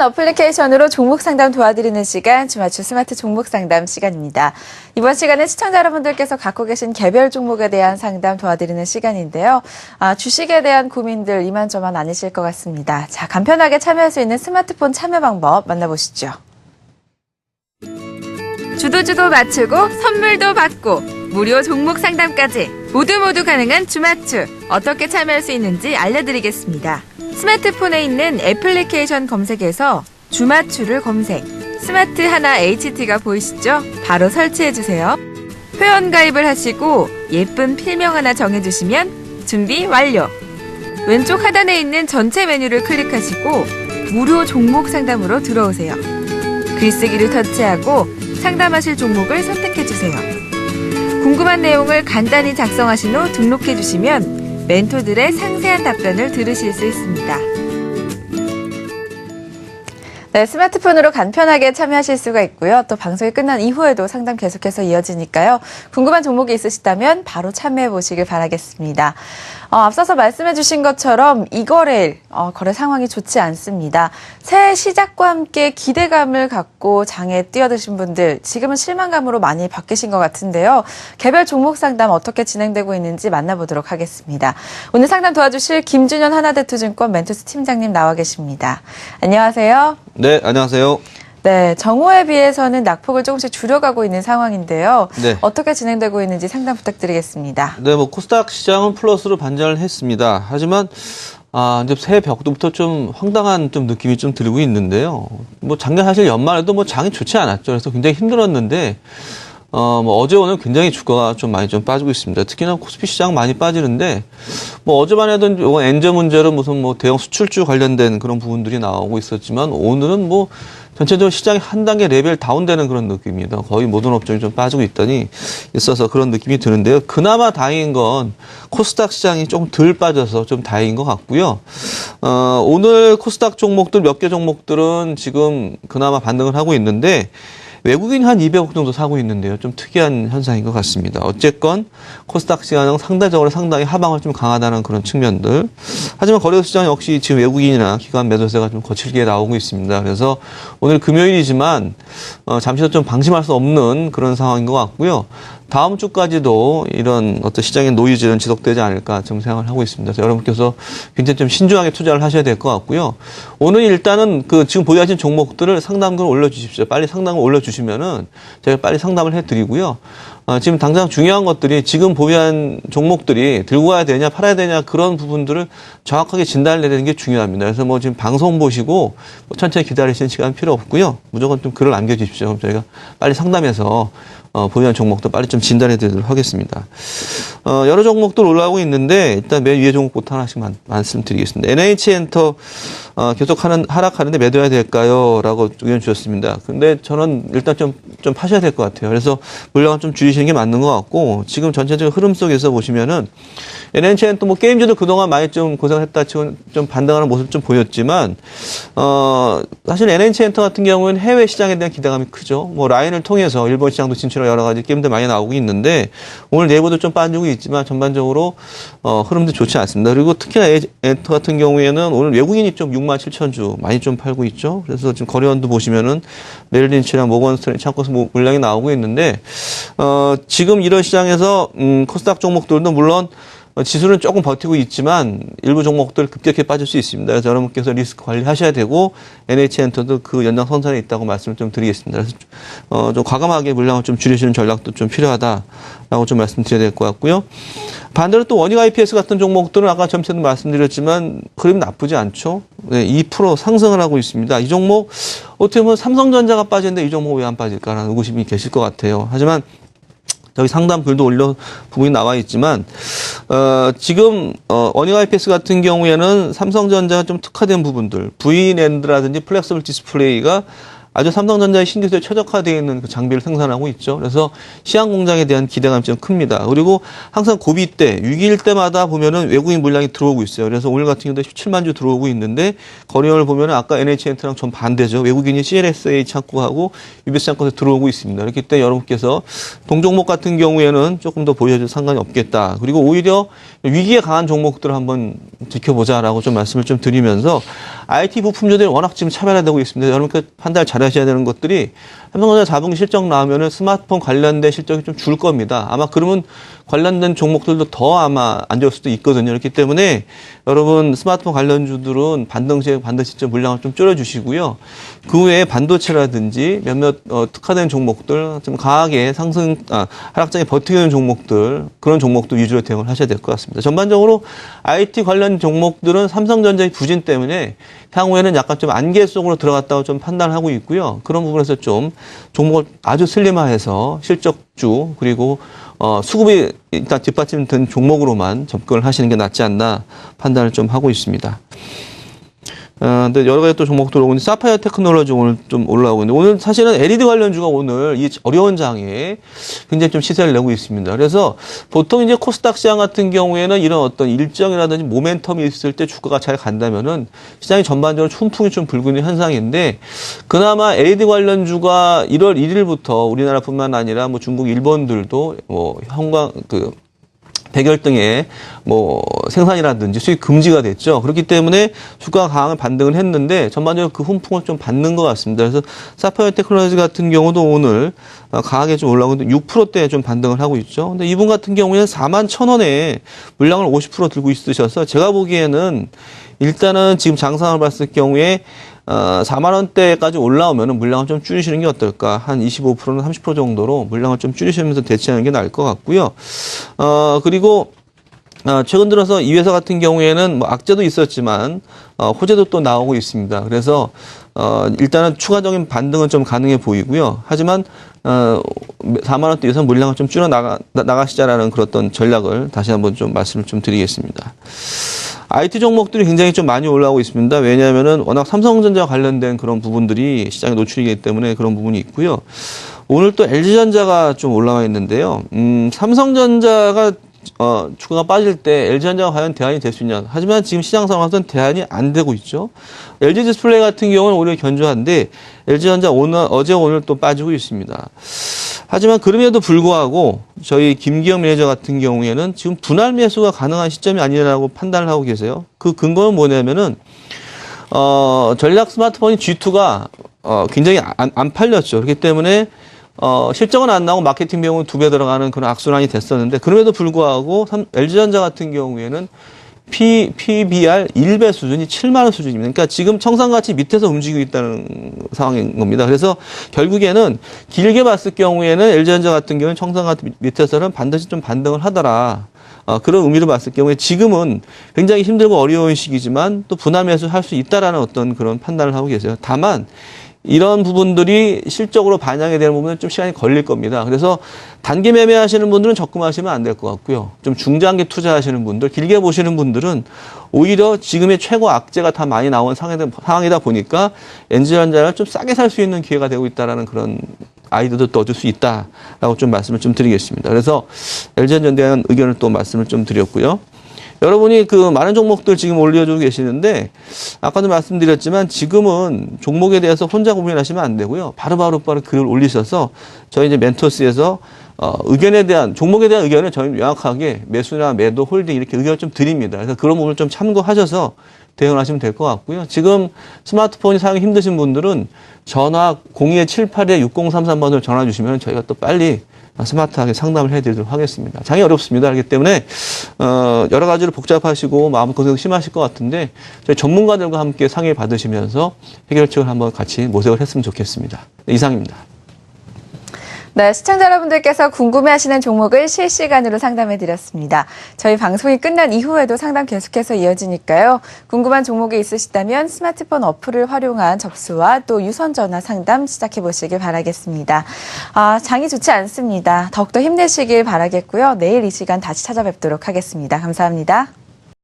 한 어플리케이션으로 종목 상담 도와드리는 시간, 주맞춤 스마트 종목 상담 시간입니다. 이번 시간은 시청자 여러분들께서 갖고 계신 개별 종목에 대한 상담 도와드리는 시간인데요. 주식에 대한 고민들 이만저만 아니실 것 같습니다. 자, 간편하게 참여할 수 있는 스마트폰 참여 방법 만나보시죠. 주도주도 맞추고 선물도 받고 무료 종목 상담까지 모두 가능한 주맞춤. 어떻게 참여할 수 있는지 알려드리겠습니다. 스마트폰에 있는 애플리케이션 검색에서 주맞춤을 검색. 스마트 하나 HT가 보이시죠? 바로 설치해주세요. 회원 가입을 하시고 예쁜 필명 하나 정해주시면 준비 완료. 왼쪽 하단에 있는 전체 메뉴를 클릭하시고 무료 종목 상담으로 들어오세요. 글쓰기를 터치하고 상담하실 종목을 선택해주세요. 궁금한 내용을 간단히 작성하신 후 등록해주시면 멘토들의 상세한 답변을 들으실 수 있습니다. 네, 스마트폰으로 간편하게 참여하실 수가 있고요. 또 방송이 끝난 이후에도 상담 계속해서 이어지니까요. 궁금한 종목이 있으시다면 바로 참여해 보시길 바라겠습니다. 앞서서 말씀해 주신 것처럼 이거래일 거래 상황이 좋지 않습니다. 새해 시작과 함께 기대감을 갖고 장에 뛰어드신 분들 지금은 실망감으로 많이 바뀌신 것 같은데요. 개별 종목 상담 어떻게 진행되고 있는지 만나보도록 하겠습니다. 오늘 상담 도와주실 김준현 하나대투증권 멘토스 팀장님 나와 계십니다. 안녕하세요. 네, 안녕하세요. 네, 정오에 비해서는 낙폭을 조금씩 줄여가고 있는 상황인데요. 네. 어떻게 진행되고 있는지 상담 부탁드리겠습니다. 네, 코스닥 시장은 플러스로 반전을 했습니다. 하지만 이제 새해 벽부터 좀 황당한 좀 느낌이 좀 들고 있는데요. 작년 사실 연말에도 장이 좋지 않았죠. 그래서 굉장히 힘들었는데 어제 오늘 굉장히 주가가 좀 많이 좀 빠지고 있습니다. 특히나 코스피 시장 많이 빠지는데 어제만 해도 이건 엔저 문제로 무슨 대형 수출주 관련된 그런 부분들이 나오고 있었지만 오늘은 전체적으로 시장이 한 단계 레벨 다운되는 그런 느낌입니다. 거의 모든 업종이 좀 빠지고 있어서 그런 느낌이 드는데요. 그나마 다행인 건 코스닥 시장이 조금 덜 빠져서 좀 다행인 것 같고요. 오늘 코스닥 종목들 몇 개 종목들은 지금 그나마 반등을 하고 있는데 외국인 한 200억 정도 사고 있는데요. 좀 특이한 현상인 것 같습니다. 어쨌건 코스닥 시장은 상대적으로 상당히 하방을 좀 강하다는 그런 측면들. 하지만 거래소 시장 역시 지금 외국인이나 기관 매도세가 좀 거칠게 나오고 있습니다. 그래서 오늘 금요일이지만 잠시도 좀 방심할 수 없는 그런 상황인 것 같고요. 다음 주까지도 이런 어떤 시장의 노이즈는 지속되지 않을까 좀 생각을 하고 있습니다. 그래서 여러분께서 굉장히 좀 신중하게 투자를 하셔야 될 것 같고요. 오늘 일단은 지금 보유하신 종목들을 상담으로 올려주십시오. 빨리 상담을 올려주시면은 제가 빨리 상담을 해드리고요. 지금 당장 중요한 것들이 지금 보유한 종목들이 들고 가야 되냐 팔아야 되냐 그런 부분들을 정확하게 진단을 내리는 게 중요합니다. 그래서 지금 방송 보시고 천천히 기다리시는 시간 필요 없고요. 무조건 좀 글을 남겨주십시오. 그럼 저희가 빨리 상담해서 보유한 종목도 빨리 좀 진단해 드리도록 하겠습니다. 여러 종목들 올라오고 있는데 일단 맨 위에 종목부터 하나씩 말씀드리겠습니다. NH엔터 계속 하락하는데 매도해야 될까요? 라고 의견 주셨습니다. 근데 저는 일단 좀 파셔야 될 것 같아요. 그래서 물량을 좀 줄이시는 게 맞는 것 같고 지금 전체적인 흐름 속에서 보시면은 NH엔터 게임주도 그동안 많이 좀 고생했다 치고 좀 반등하는 모습 좀 보였지만 사실 NH엔터 같은 경우는 해외 시장에 대한 기대감이 크죠. 라인을 통해서 일본 시장도 진출하고 여러 가지 게임들 많이 나오고 있는데 오늘 내부도 좀 빠지고 있지만 전반적으로 흐름도 좋지 않습니다. 그리고 특히나 엔터 같은 경우에는 오늘 외국인이 좀 67,000주 많이 좀 팔고 있죠. 그래서 지금 거래원도 보시면은 메릴린치랑 모건스탠리 참고서 물량이 나오고 있는데 지금 이런 시장에서 코스닥 종목들도 물론 지수는 조금 버티고 있지만 일부 종목들 급격히 빠질 수 있습니다. 그래서 여러분께서 리스크 관리하셔야 되고 NH엔터도 그 연장선상에 있다고 말씀을 좀 드리겠습니다. 그래서 좀 과감하게 물량을 좀 줄이시는 전략도 좀 필요하다라고 좀 말씀드려야 될 것 같고요. 반대로 또 원익 IPS 같은 종목들은 아까 점심에도 말씀드렸지만 그림 나쁘지 않죠. 네, 2% 상승을 하고 있습니다. 이 종목 어떻게 보면 삼성전자가 빠지는데 이 종목 왜 안 빠질까라는 의구심이 계실 것 같아요. 하지만 저기 상담 글도 부분이 나와 있지만 지금 원익 IPS 같은 경우에는 삼성전자가 좀 특화된 부분들 VNAND라든지 플렉서블 디스플레이가 아주 삼성전자의 신기술에 최적화되어 있는 그 장비를 생산하고 있죠. 그래서 시황 공장에 대한 기대감이 좀 큽니다. 그리고 항상 고비 때, 위기일 때마다 보면은 외국인 물량이 들어오고 있어요. 그래서 오늘 같은 경우도 17만 주 들어오고 있는데 거래량을 보면은 아까 NHNT랑 좀 반대죠. 외국인이 CLSA 창구하고 UBS 창구에서 들어오고 있습니다. 그렇기 때문에 여러분께서 동종목 같은 경우에는 조금 더 보여줘도 상관이 없겠다. 그리고 오히려 위기에 강한 종목들을 한번 지켜보자라고 좀 말씀을 좀 드리면서 IT 부품주들이 워낙 지금 차별화되고 있습니다. 여러분께 판단을 잘 하셔야 되는 것들이 삼성전자 4분기 실적 나오면은 스마트폰 관련된 실적이 좀 줄 겁니다. 아마 그러면 관련된 종목들도 더 아마 안 좋을 수도 있거든요. 그렇기 때문에 여러분 스마트폰 관련주들은 반등시에 반드시 좀 물량을 좀 줄여주시고요. 그 외에 반도체라든지 몇몇 특화된 종목들 좀 강하게 하락장에 버티는 종목들 그런 종목들 위주로 대응을 하셔야 될 것 같습니다. 전반적으로 IT 관련 종목들은 삼성전자의 부진 때문에 향후에는 약간 좀 안개 속으로 들어갔다고 좀 판단을 하고 있고요. 그런 부분에서 좀 종목을 아주 슬림화해서 실적주 그리고 수급이 일단 뒷받침된 종목으로만 접근을 하시는 게 낫지 않나 판단을 좀 하고 있습니다. 근데 여러 가지 또 종목들 오고 있는데 사파이어 테크놀로지 오늘 좀 올라오고 있는데 오늘 사실은 LED 관련주가 오늘 이 어려운 장에 굉장히 좀 시세를 내고 있습니다. 그래서 보통 이제 코스닥 시장 같은 경우에는 이런 어떤 일정이라든지 모멘텀이 있을 때 주가가 잘 간다면은 시장이 전반적으로 춘풍이 좀 불고 있는 현상인데 그나마 LED 관련주가 1월 1일부터 우리나라뿐만 아니라 뭐 중국, 일본들도 뭐 백열 등의 생산이라든지 수입 금지가 됐죠. 그렇기 때문에 주가가 강한 반등을 했는데 전반적으로 그 훈풍을 좀 받는 것 같습니다. 그래서 사파이어 테크놀로지 같은 경우도 오늘 강하게 좀 올라오고 있는데 6%대 좀 반등을 하고 있죠. 근데 이분 같은 경우에는 41,000원에 물량을 50% 들고 있으셔서 제가 보기에는 일단은 지금 장상을 봤을 경우에 4만 원대까지 올라오면 물량을 좀 줄이시는 게 어떨까? 한 25%는 30% 정도로 물량을 좀 줄이시면서 대체하는 게 나을 것 같고요. 그리고 최근 들어서 이 회사 같은 경우에는 뭐 악재도 있었지만 호재도 또 나오고 있습니다. 그래서 일단은 추가적인 반등은 좀 가능해 보이고요. 하지만 4만 원대 이상 물량을 좀 줄여 나가시자라는 그런 어떤 전략을 다시 한번 좀 말씀을 좀 드리겠습니다. IT 종목들이 굉장히 좀 많이 올라오고 있습니다. 왜냐하면은 워낙 삼성전자 관련된 그런 부분들이 시장에 노출이기 때문에 그런 부분이 있고요. 오늘 또 LG전자가 좀 올라와 있는데요. 삼성전자가 주가가 빠질 때 LG전자가 과연 대안이 될 수 있냐. 하지만 지금 시장 상황에서는 대안이 안 되고 있죠. LG 디스플레이 같은 경우는 오히려 견조한데 LG전자 어제 오늘 또 빠지고 있습니다. 하지만 그럼에도 불구하고 저희 김기영 매니저 같은 경우에는 지금 분할 매수가 가능한 시점이 아니라고 판단을 하고 계세요. 그 근거는 뭐냐면은 전략 스마트폰인 G2가 굉장히 안 팔렸죠. 그렇기 때문에 실적은 안 나오고 마케팅 비용은 2배 들어가는 그런 악순환이 됐었는데 그럼에도 불구하고 LG전자 같은 경우에는 PBR 1배 수준이 7만 원 수준입니다. 그러니까 지금 청산가치 밑에서 움직이고 있다는 상황인 겁니다. 그래서 결국에는 길게 봤을 경우에는 LG전자 같은 경우는 청산가치 밑에서는 반드시 좀 반등을 하더라. 그런 의미로 봤을 경우에 지금은 굉장히 힘들고 어려운 시기지만 또 분할 매수할 수 있다라는 어떤 그런 판단을 하고 계세요. 다만 이런 부분들이 실적으로 반영이 되는 부분은 좀 시간이 걸릴 겁니다. 그래서 단기 매매하시는 분들은 적금하시면 안 될 것 같고요. 좀 중장기 투자하시는 분들, 길게 보시는 분들은 오히려 지금의 최고 악재가 다 많이 나온 상황이다 보니까 LG전자를 좀 싸게 살 수 있는 기회가 되고 있다라는 그런 아이디어도 또 얻을 수 있다라고 좀 말씀을 좀 드리겠습니다. 그래서 LG전자에 대한 의견을 또 말씀을 좀 드렸고요. 여러분이 그 많은 종목들 지금 올려주고 계시는데 아까도 말씀드렸지만 지금은 종목에 대해서 혼자 고민하시면 안 되고요. 바로 글을 올리셔서 저희 이제 멘토스에서 의견에 대한 종목에 대한 의견을 저희 명확하게 매수나 매도 홀딩 이렇게 의견을 좀 드립니다. 그래서 그런 부분을 좀 참고하셔서 대응하시면 될 것 같고요. 지금 스마트폰이 사용이 힘드신 분들은 전화 02-78-6033번으로 전화 주시면 저희가 또 빨리 스마트하게 상담을 해드리도록 하겠습니다. 장이 어렵습니다. 그렇기 때문에 여러 가지로 복잡하시고 마음고생 심하실 것 같은데 저희 전문가들과 함께 상의 받으시면서 해결책을 한번 같이 모색을 했으면 좋겠습니다. 이상입니다. 네, 시청자 여러분들께서 궁금해하시는 종목을 실시간으로 상담해드렸습니다. 저희 방송이 끝난 이후에도 상담 계속해서 이어지니까요. 궁금한 종목이 있으시다면 스마트폰 어플을 활용한 접수와 또 유선전화 상담 시작해보시길 바라겠습니다. 장이 좋지 않습니다. 더욱더 힘내시길 바라겠고요. 내일 이 시간 다시 찾아뵙도록 하겠습니다. 감사합니다.